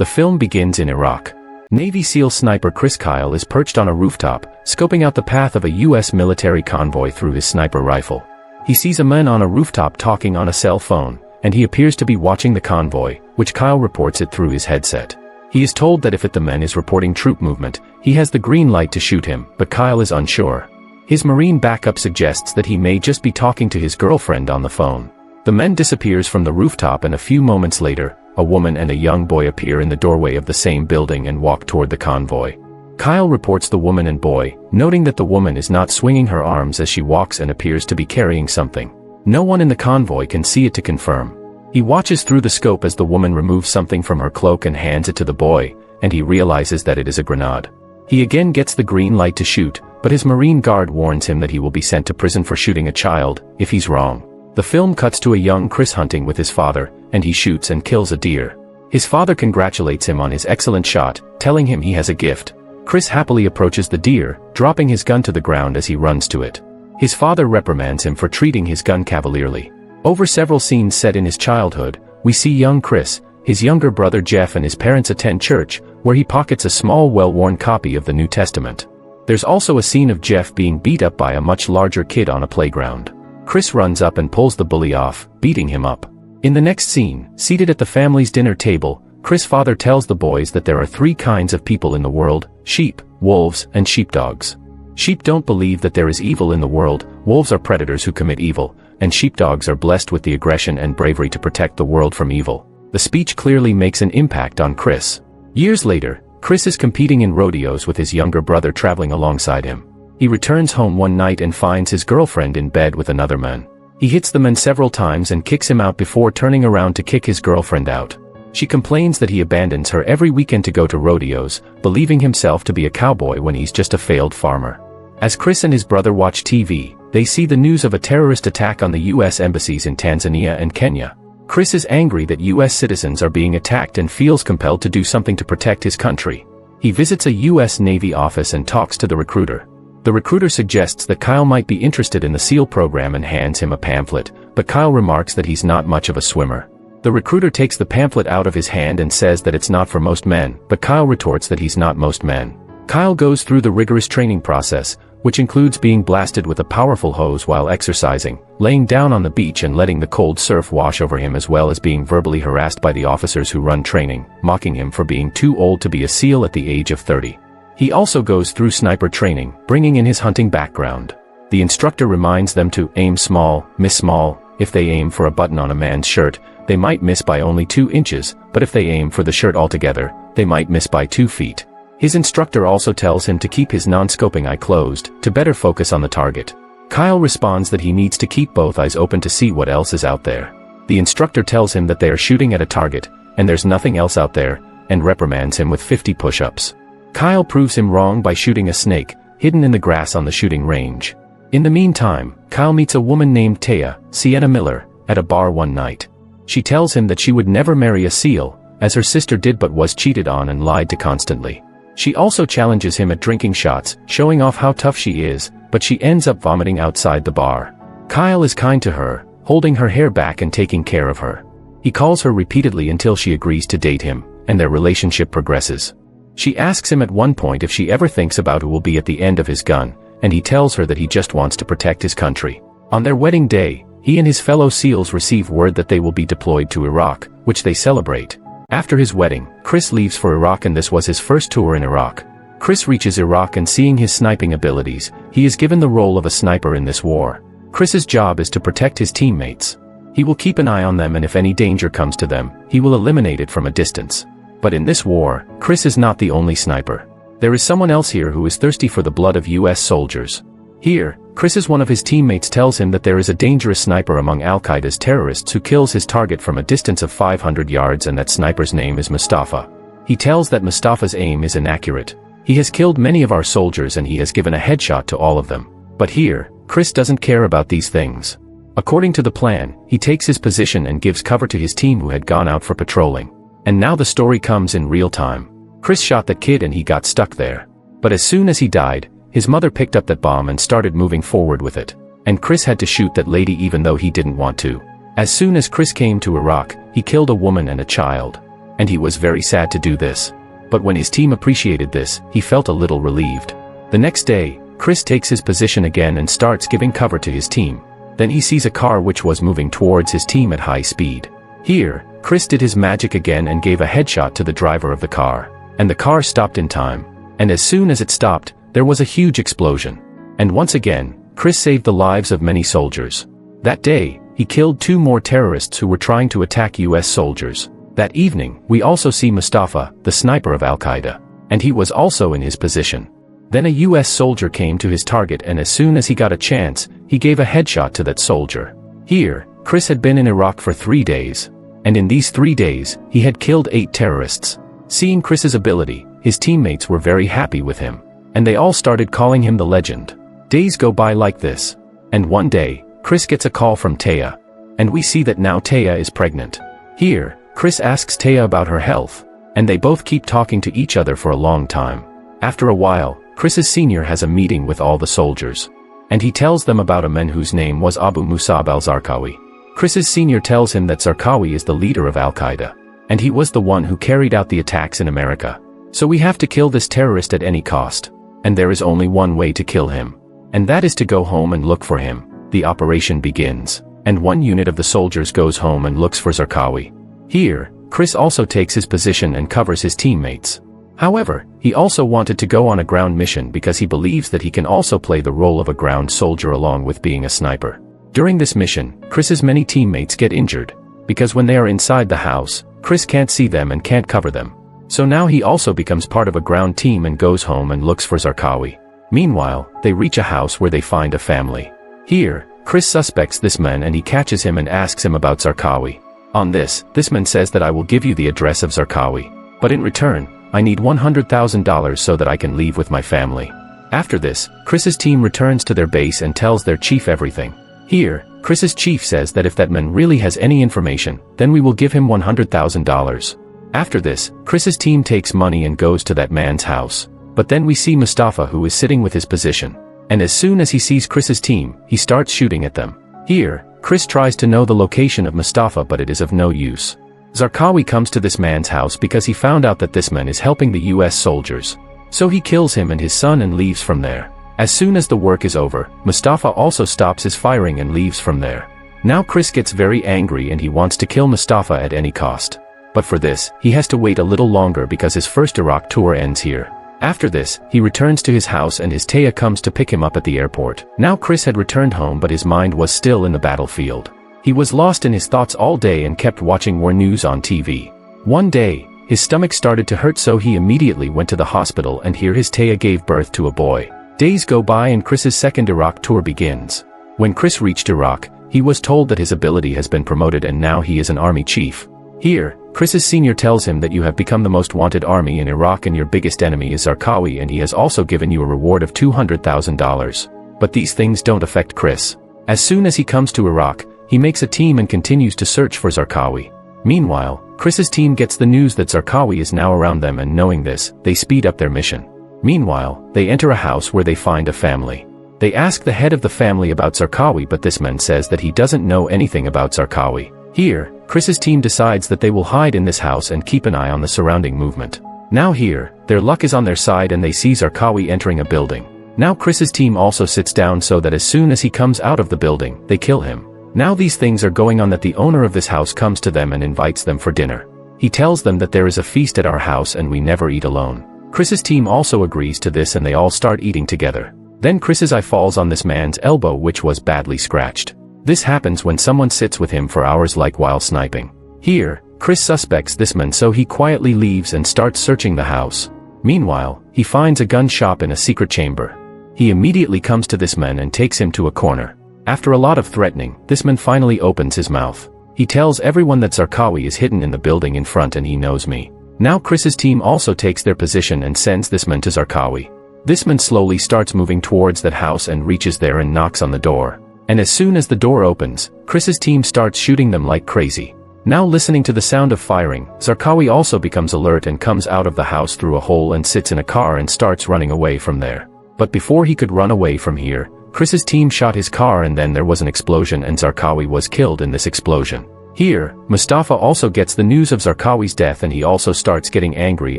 The film begins in Iraq. Navy SEAL sniper Chris Kyle is perched on a rooftop, scoping out the path of a U.S. military convoy through his sniper rifle. He sees a man on a rooftop talking on a cell phone, and he appears to be watching the convoy, which Kyle reports it through his headset. He is told that if the man is reporting troop movement, he has the green light to shoot him, but Kyle is unsure. His Marine backup suggests that he may just be talking to his girlfriend on the phone. The man disappears from the rooftop, and a few moments later, a woman and a young boy appear in the doorway of the same building and walk toward the convoy. Kyle reports the woman and boy, noting that the woman is not swinging her arms as she walks and appears to be carrying something. No one in the convoy can see it to confirm. He watches through the scope as the woman removes something from her cloak and hands it to the boy, and he realizes that it is a grenade. He again gets the green light to shoot, but his Marine guard warns him that he will be sent to prison for shooting a child, if he's wrong. The film cuts to a young Chris hunting with his father, and he shoots and kills a deer. His father congratulates him on his excellent shot, telling him he has a gift. Chris happily approaches the deer, dropping his gun to the ground as he runs to it. His father reprimands him for treating his gun cavalierly. Over several scenes set in his childhood, we see young Chris, his younger brother Jeff and his parents attend church, where he pockets a small well-worn copy of the New Testament. There's also a scene of Jeff being beat up by a much larger kid on a playground. Chris runs up and pulls the bully off, beating him up. In the next scene, seated at the family's dinner table, Chris' father tells the boys that there are 3 kinds of people in the world: sheep, wolves, and sheepdogs. Sheep don't believe that there is evil in the world, wolves are predators who commit evil, and sheepdogs are blessed with the aggression and bravery to protect the world from evil. The speech clearly makes an impact on Chris. Years later, Chris is competing in rodeos with his younger brother traveling alongside him. He returns home one night and finds his girlfriend in bed with another man. He hits the man several times and kicks him out before turning around to kick his girlfriend out. She complains that he abandons her every weekend to go to rodeos, believing himself to be a cowboy when he's just a failed farmer. As Chris and his brother watch TV, they see the news of a terrorist attack on the U.S. embassies in Tanzania and Kenya. Chris is angry that U.S. citizens are being attacked and feels compelled to do something to protect his country. He visits a U.S. Navy office and talks to the recruiter. The recruiter suggests that Kyle might be interested in the SEAL program and hands him a pamphlet, but Kyle remarks that he's not much of a swimmer. The recruiter takes the pamphlet out of his hand and says that it's not for most men, but Kyle retorts that he's not most men. Kyle goes through the rigorous training process, which includes being blasted with a powerful hose while exercising, laying down on the beach and letting the cold surf wash over him, as well as being verbally harassed by the officers who run training, mocking him for being too old to be a SEAL at the age of 30. He also goes through sniper training, bringing in his hunting background. The instructor reminds them to aim small, miss small. If they aim for a button on a man's shirt, they might miss by only 2 inches, but if they aim for the shirt altogether, they might miss by 2 feet. His instructor also tells him to keep his non-scoping eye closed, to better focus on the target. Kyle responds that he needs to keep both eyes open to see what else is out there. The instructor tells him that they are shooting at a target, and there's nothing else out there, and reprimands him with 50 push-ups. Kyle proves him wrong by shooting a snake, hidden in the grass on the shooting range. In the meantime, Kyle meets a woman named Taya, Sienna Miller, at a bar one night. She tells him that she would never marry a SEAL, as her sister did but was cheated on and lied to constantly. She also challenges him at drinking shots, showing off how tough she is, but she ends up vomiting outside the bar. Kyle is kind to her, holding her hair back and taking care of her. He calls her repeatedly until she agrees to date him, and their relationship progresses. She asks him at one point if she ever thinks about who will be at the end of his gun, and he tells her that he just wants to protect his country. On their wedding day, he and his fellow SEALs receive word that they will be deployed to Iraq, which they celebrate. After his wedding, Chris leaves for Iraq, and this was his first tour in Iraq. Chris reaches Iraq, and seeing his sniping abilities, he is given the role of a sniper in this war. Chris's job is to protect his teammates. He will keep an eye on them, and if any danger comes to them, he will eliminate it from a distance. But in this war, Chris is not the only sniper. There is someone else here who is thirsty for the blood of U.S. soldiers. Here, Chris's one of his teammates tells him that there is a dangerous sniper among Al-Qaeda's terrorists who kills his target from a distance of 500 yards, and that sniper's name is Mustafa. He tells that Mustafa's aim is inaccurate. He has killed many of our soldiers and he has given a headshot to all of them. But here, Chris doesn't care about these things. According to the plan, he takes his position and gives cover to his team who had gone out for patrolling. And now the story comes in real time. Chris shot that kid and he got stuck there. But as soon as he died, his mother picked up that bomb and started moving forward with it. And Chris had to shoot that lady even though he didn't want to. As soon as Chris came to Iraq, he killed a woman and a child. and he was very sad to do this. But when his team appreciated this, he felt a little relieved. The next day, Chris takes his position again and starts giving cover to his team. Then he sees a car which was moving towards his team at high speed. Here, Chris did his magic again and gave a headshot to the driver of the car. And the car stopped in time. And as soon as it stopped, there was a huge explosion. And once again, Chris saved the lives of many soldiers. That day, he killed 2 more terrorists who were trying to attack US soldiers. That evening, we also see Mustafa, the sniper of Al-Qaeda. And he was also in his position. Then a US soldier came to his target, and as soon as he got a chance, he gave a headshot to that soldier. Here, Chris had been in Iraq for 3 days. And in these 3 days, he had killed 8 terrorists. Seeing Chris's ability, his teammates were very happy with him. And they all started calling him the legend. Days go by like this. And one day, Chris gets a call from Taya. And we see that now Taya is pregnant. Here, Chris asks Taya about her health. And they both keep talking to each other for a long time. After a while, Chris's senior has a meeting with all the soldiers. And he tells them about a man whose name was Abu Musab al-Zarqawi. Chris's senior tells him that Zarqawi is the leader of Al-Qaeda. And he was the one who carried out the attacks in America. So we have to kill this terrorist at any cost. And there is only one way to kill him. And that is to go home and look for him. The operation begins. And one unit of the soldiers goes home and looks for Zarqawi. Here, Chris also takes his position and covers his teammates. However, he also wanted to go on a ground mission because he believes that he can also play the role of a ground soldier along with being a sniper. During this mission, Chris's many teammates get injured. Because when they are inside the house, Chris can't see them and can't cover them. So now he also becomes part of a ground team and goes home and looks for Zarqawi. Meanwhile, they reach a house where they find a family. Here, Chris suspects this man and he catches him and asks him about Zarqawi. On this man says that I will give you the address of Zarqawi. But in return, I need $100,000 so that I can leave with my family. After this, Chris's team returns to their base and tells their chief everything. Here, Chris's chief says that if that man really has any information, then we will give him $100,000. After this, Chris's team takes money and goes to that man's house. But then we see Mustafa, who is sitting with his position. And as soon as he sees Chris's team, he starts shooting at them. Here, Chris tries to know the location of Mustafa, but it is of no use. Zarqawi comes to this man's house because he found out that this man is helping the US soldiers. So he kills him and his son and leaves from there. As soon as the work is over, Mustafa also stops his firing and leaves from there. Now Chris gets very angry and he wants to kill Mustafa at any cost. But for this, he has to wait a little longer because his first Iraq tour ends here. After this, he returns to his house and his Taya comes to pick him up at the airport. Now Chris had returned home, but his mind was still in the battlefield. He was lost in his thoughts all day and kept watching war news on TV. One day, his stomach started to hurt, so he immediately went to the hospital, and here his Taya gave birth to a boy. Days go by and Chris's second Iraq tour begins. When Chris reached Iraq, he was told that his ability has been promoted and now he is an army chief. Here, Chris's senior tells him that you have become the most wanted army in Iraq and your biggest enemy is Zarqawi, and he has also given you a reward of $200,000. But these things don't affect Chris. As soon as he comes to Iraq, he makes a team and continues to search for Zarqawi. Meanwhile, Chris's team gets the news that Zarqawi is now around them, and knowing this, they speed up their mission. Meanwhile, they enter a house where they find a family. They ask the head of the family about Zarqawi, but this man says that he doesn't know anything about Zarqawi. Here, Chris's team decides that they will hide in this house and keep an eye on the surrounding movement. Now here, their luck is on their side and they see Zarqawi entering a building. Now Chris's team also sits down so that as soon as he comes out of the building, they kill him. Now these things are going on that the owner of this house comes to them and invites them for dinner. He tells them that there is a feast at our house and we never eat alone. Chris's team also agrees to this and they all start eating together. Then Chris's eye falls on this man's elbow, which was badly scratched. This happens when someone sits with him for hours, like while sniping. Here, Chris suspects this man, so he quietly leaves and starts searching the house. Meanwhile, he finds a gun shop in a secret chamber. He immediately comes to this man and takes him to a corner. After a lot of threatening, this man finally opens his mouth. He tells everyone that Zarqawi is hidden in the building in front and he knows me. Now Chris's team also takes their position and sends this man to Zarqawi. This man slowly starts moving towards that house and reaches there and knocks on the door. And as soon as the door opens, Chris's team starts shooting them like crazy. Now listening to the sound of firing, Zarqawi also becomes alert and comes out of the house through a hole and sits in a car and starts running away from there. But before he could run away from here, Chris's team shot his car and then there was an explosion and Zarqawi was killed in this explosion. Here, Mustafa also gets the news of Zarqawi's death and he also starts getting angry,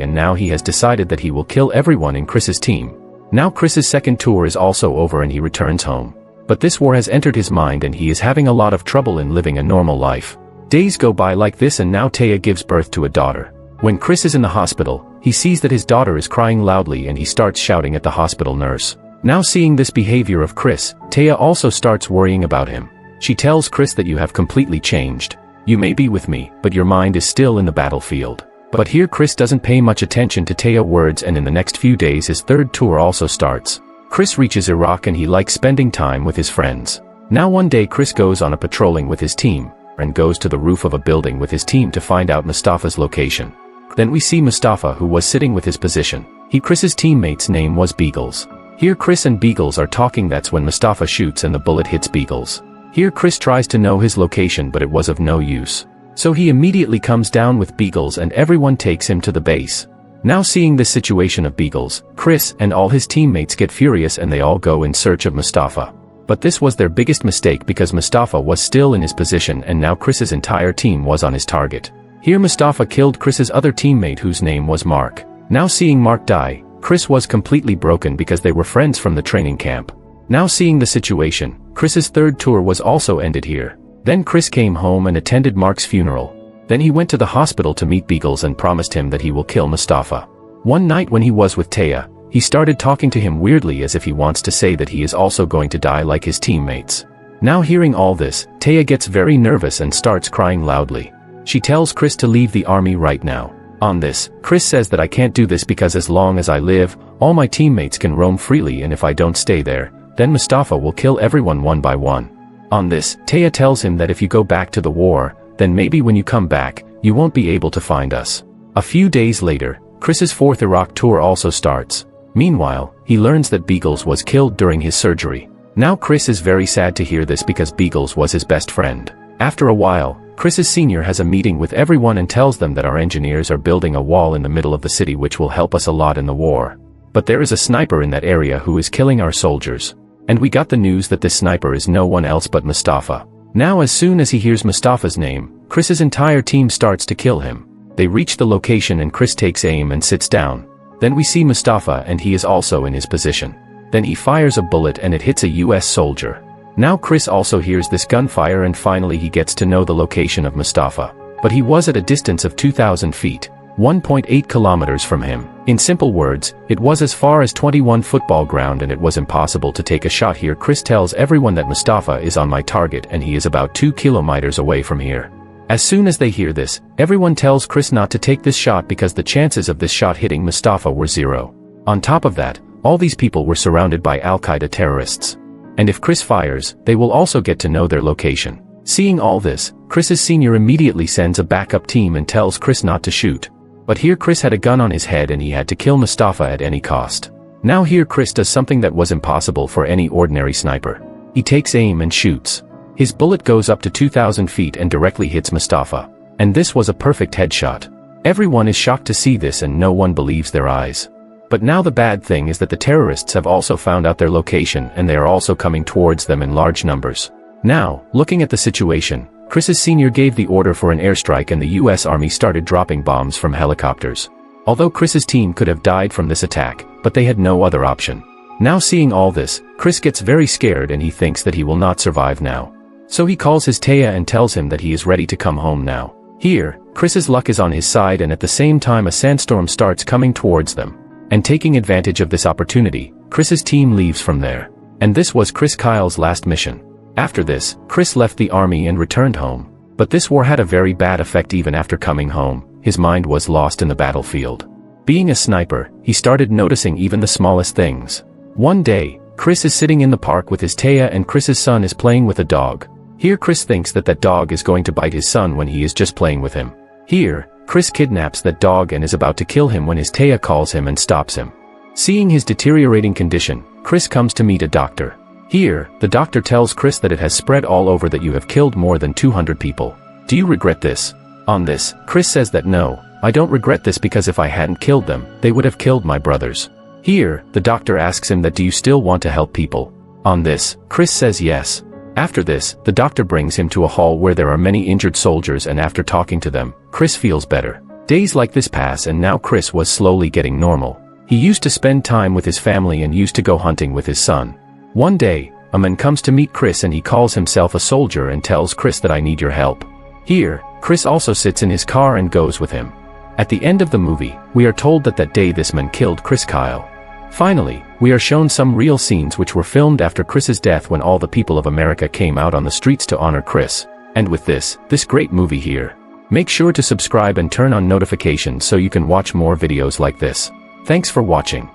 and now he has decided that he will kill everyone in Chris's team. Now Chris's second tour is also over and he returns home. But this war has entered his mind and he is having a lot of trouble in living a normal life. Days go by like this and now Taya gives birth to a daughter. When Chris is in the hospital, he sees that his daughter is crying loudly and he starts shouting at the hospital nurse. Now seeing this behavior of Chris, Taya also starts worrying about him. She tells Chris that you have completely changed. You may be with me, but your mind is still in the battlefield. But here Chris doesn't pay much attention to Taya's words, and in the next few days his third tour also starts. Chris reaches Iraq and he likes spending time with his friends. Now one day Chris goes on a patrolling with his team, and goes to the roof of a building with his team to find out Mustafa's location. Then we see Mustafa, who was sitting with his position. Chris's teammate's name was Beagles. Here Chris and Beagles are talking. That's when Mustafa shoots and the bullet hits Beagles. Here Chris tries to know his location, but it was of no use. So he immediately comes down with Beagles and everyone takes him to the base. Now seeing this situation of Beagles, Chris and all his teammates get furious and they all go in search of Mustafa. But this was their biggest mistake because Mustafa was still in his position and now Chris's entire team was on his target. Here Mustafa killed Chris's other teammate whose name was Mark. Now seeing Mark die, Chris was completely broken because they were friends from the training camp. Now seeing the situation, Chris's third tour was also ended here. Then Chris came home and attended Mark's funeral. Then he went to the hospital to meet Beagles and promised him that he will kill Mustafa. One night when he was with Taya, he started talking to him weirdly as if he wants to say that he is also going to die like his teammates. Now hearing all this, Taya gets very nervous and starts crying loudly. She tells Chris to leave the army right now. On this, Chris says that I can't do this because as long as I live, all my teammates can roam freely, and if I don't stay there, then Mustafa will kill everyone one by one. On this, Taya tells him that if you go back to the war, then maybe when you come back, you won't be able to find us. A few days later, Chris's fourth Iraq tour also starts. Meanwhile, he learns that Beagles was killed during his surgery. Now Chris is very sad to hear this because Beagles was his best friend. After a while, Chris's senior has a meeting with everyone and tells them that our engineers are building a wall in the middle of the city which will help us a lot in the war. But there is a sniper in that area who is killing our soldiers. And we got the news that this sniper is no one else but Mustafa. Now as soon as he hears Mustafa's name, Chris's entire team starts to kill him. They reach the location and Chris takes aim and sits down. Then we see Mustafa and he is also in his position. Then he fires a bullet and it hits a US soldier. Now Chris also hears this gunfire and finally he gets to know the location of Mustafa. But he was at a distance of 2,000 feet, 1.8 kilometers from him. In simple words, it was as far as 21 football ground and it was impossible to take a shot here. Chris tells everyone that Mustafa is on my target and he is about 2 kilometers away from here. As soon as they hear this, everyone tells Chris not to take this shot because the chances of this shot hitting Mustafa were 0. On top of that, all these people were surrounded by Al-Qaeda terrorists. And if Chris fires, they will also get to know their location. Seeing all this, Chris's senior immediately sends a backup team and tells Chris not to shoot. But here Chris had a gun on his head and he had to kill Mustafa at any cost. Now here Chris does something that was impossible for any ordinary sniper. He takes aim and shoots. His bullet goes up to 2,000 feet and directly hits Mustafa. And this was a perfect headshot. Everyone is shocked to see this and no one believes their eyes. But now the bad thing is that the terrorists have also found out their location and they are also coming towards them in large numbers. Now, looking at the situation, Chris's senior gave the order for an airstrike and the US Army started dropping bombs from helicopters. Although Chris's team could have died from this attack, but they had no other option. Now seeing all this, Chris gets very scared and he thinks that he will not survive now. So he calls his Taya and tells him that he is ready to come home now. Here, Chris's luck is on his side and at the same time a sandstorm starts coming towards them. And taking advantage of this opportunity, Chris's team leaves from there. And this was Chris Kyle's last mission. After this, Chris left the army and returned home. But this war had a very bad effect even after coming home. His mind was lost in the battlefield. Being a sniper, he started noticing even the smallest things. One day, Chris is sitting in the park with his Taya and Chris's son is playing with a dog. Here Chris thinks that that dog is going to bite his son when he is just playing with him. Here, Chris kidnaps that dog and is about to kill him when his Taya calls him and stops him. Seeing his deteriorating condition, Chris comes to meet a doctor. Here, the doctor tells Chris that it has spread all over, that you have killed more than 200 people. Do you regret this? On this, Chris says that no, I don't regret this because if I hadn't killed them, they would have killed my brothers. Here, the doctor asks him that do you still want to help people? On this, Chris says yes. After this, the doctor brings him to a hall where there are many injured soldiers, and after talking to them, Chris feels better. Days like this pass, and now Chris was slowly getting normal. He used to spend time with his family and used to go hunting with his son. One day, a man comes to meet Chris and he calls himself a soldier and tells Chris that I need your help. Here, Chris also sits in his car and goes with him. At the end of the movie, we are told that day this man killed Chris Kyle. Finally, we are shown some real scenes which were filmed after Chris's death when all the people of America came out on the streets to honor Chris. And with this great movie here. Make sure to subscribe and turn on notifications so you can watch more videos like this. Thanks for watching.